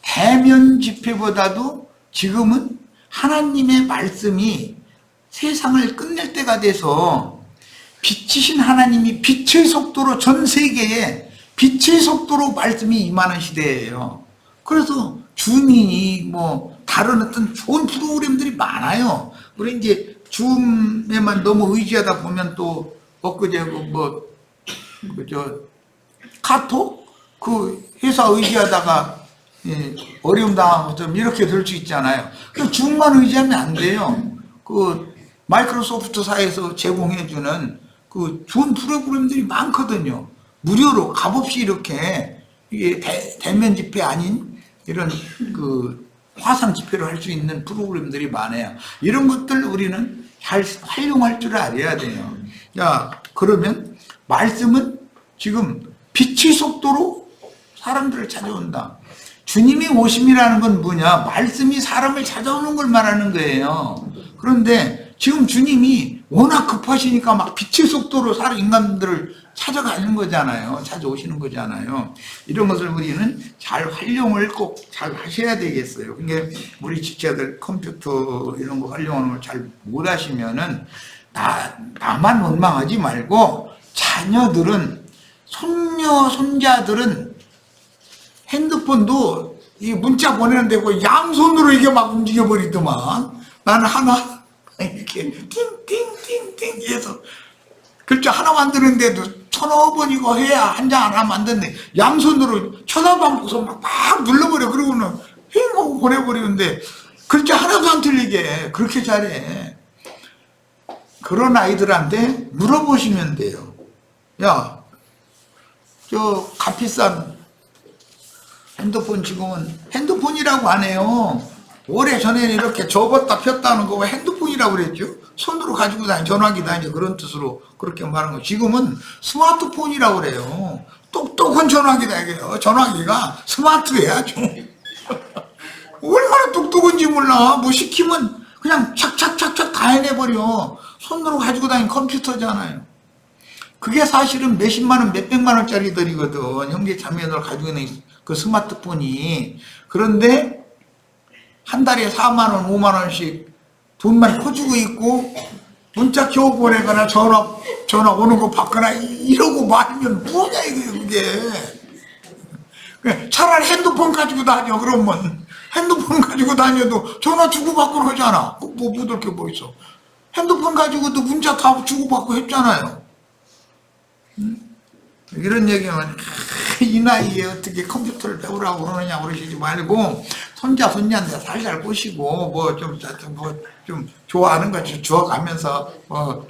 대면 집회보다도 지금은 하나님의 말씀이 세상을 끝낼 때가 돼서 빛이신 하나님이 빛의 속도로 전 세계에 빛의 속도로 말씀이 임하는 시대예요. 그래서 주민이 다른 어떤 좋은 프로그램들이 많아요. 우리 이제 줌에만 너무 의지하다 보면 또 엊그제 카톡 회사 의지하다가 어려움 당하고 좀 이렇게 될 수 있잖아요. 그 줌만 의지하면 안 돼요. 마이크로소프트사에서 제공해주는 좋은 프로그램들이 많거든요. 무료로 값없이 이렇게 대면 집회 아닌 이런 화상 집회를 할 수 있는 프로그램들이 많아요. 이런 것들 우리는 잘 활용할 줄 알아야 돼요. 자, 그러면 말씀은 지금 빛의 속도로 사람들을 찾아온다. 주님이 오심이라는 건 뭐냐? 말씀이 사람을 찾아오는 걸 말하는 거예요. 그런데 지금 주님이 워낙 급하시니까 막 빛의 속도로 인간들을 찾아가는 거잖아요. 찾아오시는 거잖아요. 이런 것을 우리는 잘 활용을 꼭 잘 하셔야 되겠어요. 근데 우리 집사들 컴퓨터 이런 거 활용하는 걸 잘 못 하시면은 나만 원망하지 말고 자녀들은 손녀, 손자들은 핸드폰도 이 문자 보내는데 양손으로 이게 막 움직여버리더만. 나는 하나 이렇게 띵띵띵띵 해서 글자 하나 만드는데도 1000번이고 해야 한 장 하나 만드는데 양손으로 쳐다보고서 막 눌러버려. 그러고는 휙 하고 보내버리는데 글자 하나도 안 틀리게 그렇게 잘해. 그런 아이들한테 물어보시면 돼요. 야, 저 값비싼 핸드폰 지금은 핸드폰이라고 안 해요. 오래전에는 이렇게 접었다 폈다 하는 거 왜 핸드폰이라고 그랬죠? 손으로 가지고 다니, 전화기 다니 그런 뜻으로 그렇게 말하는 거. 지금은 스마트폰이라고 그래요. 똑똑한 전화기다 이게요. 전화기가 스마트해야 좀. 얼마나 똑똑한지 몰라. 시키면 그냥 착착착착 다 해내버려. 손으로 가지고 다니는 컴퓨터잖아요. 그게 사실은 몇십만 원, 몇백만 원짜리들이거든. 형제 자매들 가지고 있는 그 스마트폰이. 그런데 한 달에 4만 원, 5만 원씩 돈만 퍼주고 있고 문자 겨우 보내거나 전화 오는 거 받거나 이러고 말면 뭐냐 이게. 차라리 핸드폰 가지고 다녀. 그러면 핸드폰 가지고 다녀도 전화 주고받고 하잖아. 뭐 묻을 게 뭐 있어. 핸드폰 가지고도 문자 다 주고받고 했잖아요. 이런 얘기하면 이 나이에 어떻게 컴퓨터를 배우라고 그러느냐 그러시지 말고 손자 손녀한테 살살 꼬시고 좀 좋아하는 거 주워가면서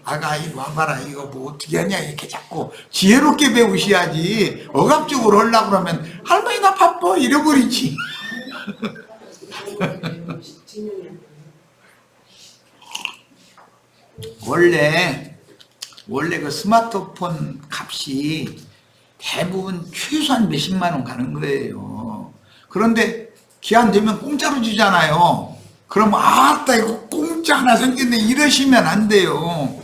아가 이거 와봐라 이거 뭐 어떻게 하냐 이렇게 자꾸 지혜롭게 배우셔야지. 억압적으로 하려고 그러면 할머니 나 바빠 이래버리지. 원래 그 스마트폰 값이 대부분 최소한 몇십만 원 가는 거예요. 그런데 기한 되면 공짜로 주잖아요. 그러면 아따 이거 공짜 하나 생겼네 이러시면 안 돼요.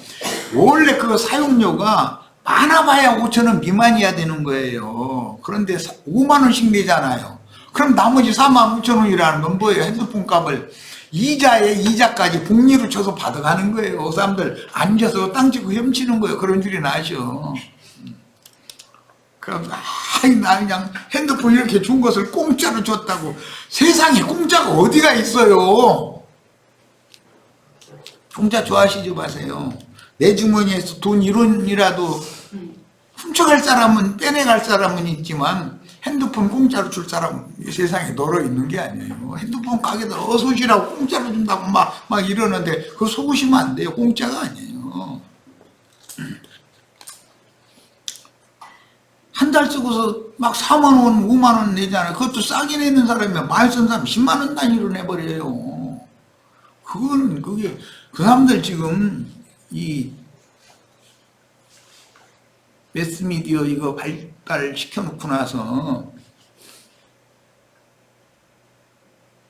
원래 그 사용료가 많아봐야 5,000원 미만이야 되는 거예요. 그런데 5만 원씩 내잖아요. 그럼 나머지 45,000원이라는 건 뭐예요? 핸드폰 값을 이자에 이자까지 복리로 쳐서 받아가는 거예요. 그 사람들 앉아서 땅 찍고 헤엄치는 거예요. 그런 줄이나 아셔. 그럼 나 그냥 핸드폰 이렇게 준 것을 공짜로 줬다고. 세상에 공짜가 어디가 있어요. 공짜 좋아하시지 마세요. 내 주머니에서 돈 1원이라도 훔쳐갈 사람은, 빼내갈 사람은 있지만 핸드폰 공짜로 줄 사람은 세상에 널어 있는 게 아니에요. 핸드폰 가게들 어서 오시라고 공짜로 준다고 막 이러는데 그거 속으시면 안 돼요. 공짜가 아니에요. 한 달 쓰고서 막 4만 원, 5만 원 내잖아요. 그것도 싸게 내는 사람이면 많이 쓴 사람 10만 원 단위로 내버려요. 그거는 그게 그 사람들 지금 이 매스미디어 이거 발달시켜 놓고 나서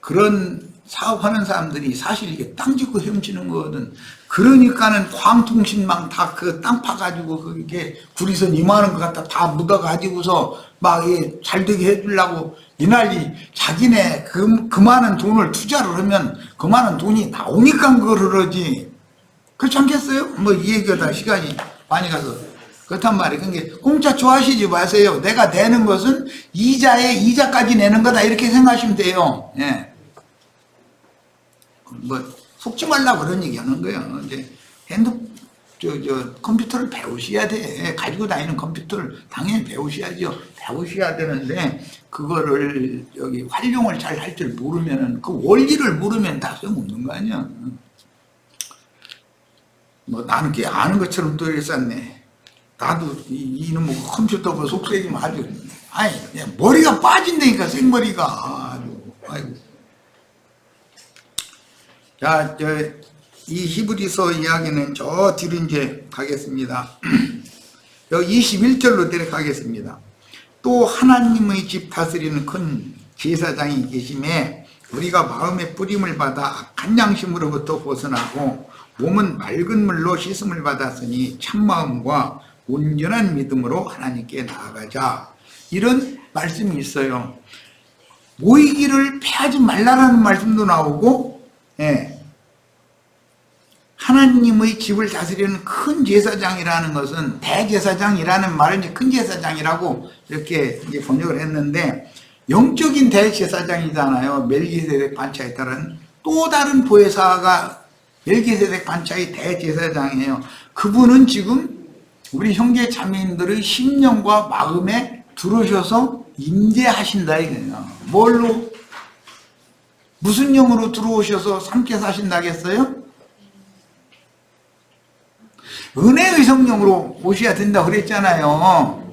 그런 사업하는 사람들이 사실 이게 땅 짓고 헤엄치는 거거든. 그러니까는 광통신망 다 그 땅 파가지고 그게 구리선 이만한 거 갖다 다 묻어가지고서 막 잘 되게 해주려고 이 난리. 자기네 그 많은 돈을 투자를 하면 그 많은 돈이 나오니까 그걸 그러지. 그렇지 않겠어요? 뭐 이 얘기가 시간이 많이 가서 그렇단 말이에요. 그러니까 공짜 좋아하시지 마세요. 내가 내는 것은 이자에 이자까지 내는 거다 이렇게 생각하시면 돼요. 예. 뭐 속지 말라고 그런 얘기 하는 거예요. 이제 컴퓨터를 배우셔야 돼. 가지고 다니는 컴퓨터를 당연히 배우셔야죠. 배우셔야 되는데 그거를 여기 활용을 잘 할 줄 모르면은 그 원리를 모르면 다 소용없는 거 아니야. 뭐 나는 꽤 아는 것처럼 또 이랬었네. 나도 이놈 뭐 컴퓨터 뭐 속색이면 아주 아니 머리가 빠진다니까 생머리가 아주 아이고. 자, 이 히브리서 이야기는 저 뒤로 이제 가겠습니다. 여기 21절로 내려가겠습니다. 또 하나님의 집 다스리는 큰 제사장이 계심에 우리가 마음의 뿌림을 받아 악한 양심으로부터 벗어나고 몸은 맑은 물로 씻음을 받았으니 참마음과 온전한 믿음으로 하나님께 나아가자. 이런 말씀이 있어요. 모이기를 패하지 말라라는 말씀도 나오고, 예. 하나님의 집을 다스리는 큰 제사장이라는 것은 대제사장이라는 말은 이제 큰 제사장이라고 이렇게 이제 번역을 했는데, 영적인 대제사장이잖아요. 멜기세덱 반차에 따른 또 다른 보혜사가 멜기세덱 반차의 대제사장이에요. 그분은 지금 우리 형제 자매님들의 심령과 마음에 들어오셔서 임재하신다 이거예요. 뭘로? 무슨 영으로 들어오셔서 함께 사신다겠어요? 은혜의 성령으로 오셔야 된다고 그랬잖아요.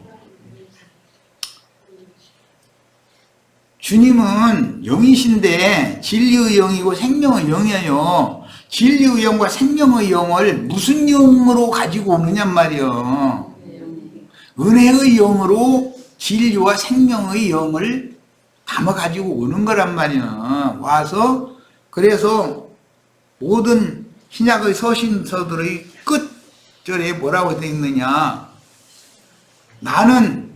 주님은 영이신데 진리의 영이고 생명의 영이에요. 진리의 영과 생명의 영을 무슨 영으로 가지고 오느냔 말이에요. 은혜의 영으로 진리와 생명의 영을 담아 가지고 오는 거란 말이에요. 와서 그래서 모든 신약의 서신서들의 끝절에 뭐라고 되어 있느냐, 나는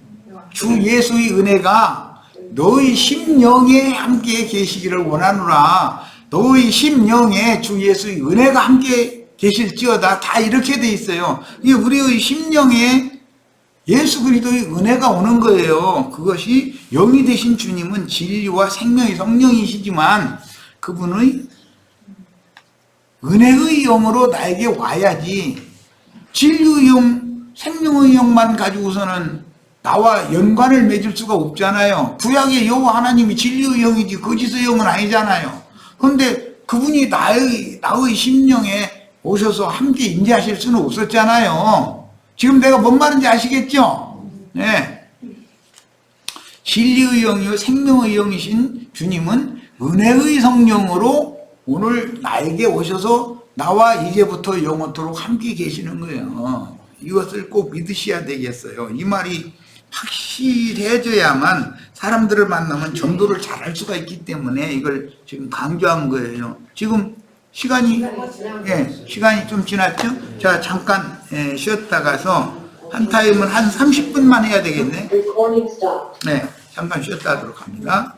주 예수의 은혜가 너희 심령에 함께 계시기를 원하노라. 너희 심령에 주 예수의 은혜가 함께 계실지어다. 다 이렇게 돼 있어요. 이게 우리의 심령에 예수 그리스도의 은혜가 오는 거예요. 그것이 영이 되신 주님은 진리와 생명의 성령이시지만 그분의 은혜의 영으로 나에게 와야지, 진리의 영, 생명의 영만 가지고서는 나와 연관을 맺을 수가 없잖아요. 구약의 여호와 하나님이 진리의 영이지 거짓의 영은 아니잖아요. 그런데 그분이 나의 심령에 오셔서 함께 임재하실 수는 없었잖아요. 지금 내가 뭔 말인지 아시겠죠? 네. 진리의 영이요 생명의 영이신 주님은 은혜의 성령으로 오늘 나에게 오셔서 나와 이제부터 영원토록 함께 계시는 거예요. 이것을 꼭 믿으셔야 되겠어요. 이 말이 확실해져야만 사람들을 만나면 전도를 잘할 수가 있기 때문에 이걸 지금 강조한 거예요. 지금 시간이 좀 지났죠? 자, 잠깐 쉬었다 가서 한 타임은 한 30분만 해야 되겠네. 네, 잠깐 쉬었다 하도록 합니다.